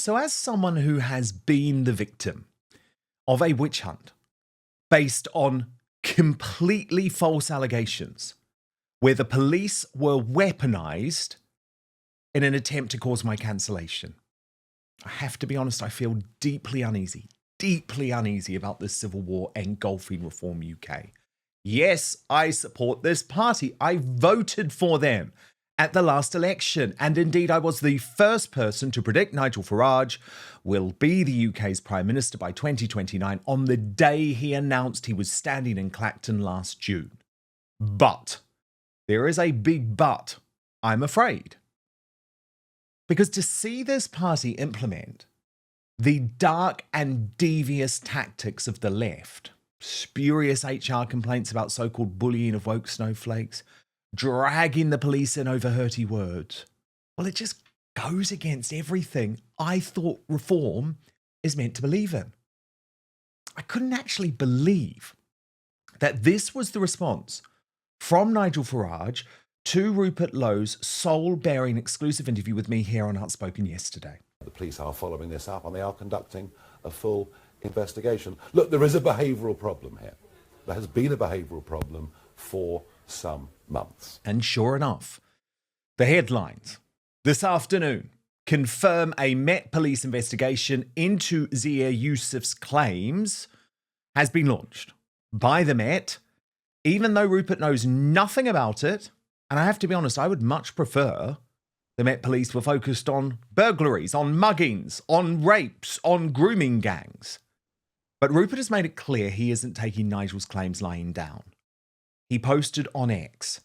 So as someone who has been the victim of a witch hunt based on completely false allegations, where the police were weaponized in an attempt to cause my cancellation, I have to be honest, I feel deeply uneasy about this civil war engulfing Reform UK. Yes, I support this party. I voted for them at the last election. And indeed, I was the first person to predict Nigel Farage will be the UK's Prime Minister by 2029 on the day he announced he was standing in Clacton last June. But there is a big but, I'm afraid. Because to see this party implement the dark and devious tactics of the left, spurious HR complaints about so-called bullying of woke snowflakes, dragging the police in over hurty words, well, it just goes against everything I thought reform is meant to believe in. I couldn't actually believe that this was the response from Nigel Farage to Rupert Lowe's soul-bearing exclusive interview with me here on Outspoken yesterday. The police are following this up and they are conducting a full investigation. Look, there is a behavioural problem here. There has been a behavioural problem for some months. And sure enough, the headlines this afternoon confirm a Met Police investigation into Zia Yusuf's claims has been launched by the Met, even though Rupert knows nothing about it. And I have to be honest, I would much prefer the Met Police were focused on burglaries, on muggings, on rapes, on grooming gangs. But Rupert has made it clear he isn't taking Nigel's claims lying down. He posted on X,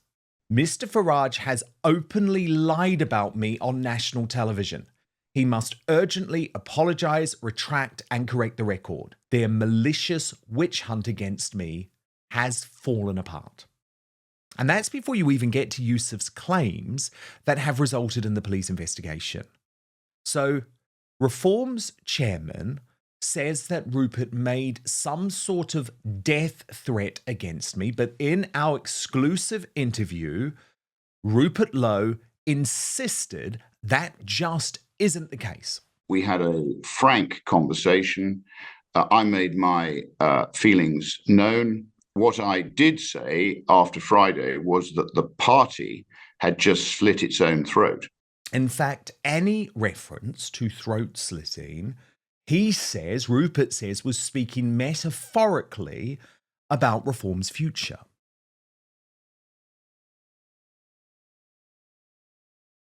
"Mr. Farage has openly lied about me on national television. He must urgently apologise, retract and correct the record. Their malicious witch hunt against me has fallen apart." And that's before you even get to Yusuf's claims that have resulted in the police investigation. So, Reform's chairman says that Rupert made some sort of death threat against me, but in our exclusive interview, Rupert Lowe insisted that just isn't the case. We had a frank conversation. I made my feelings known. What I did say after Friday was that the party had just slit its own throat. In fact, any reference to throat slitting, Rupert says, was speaking metaphorically about Reform's future.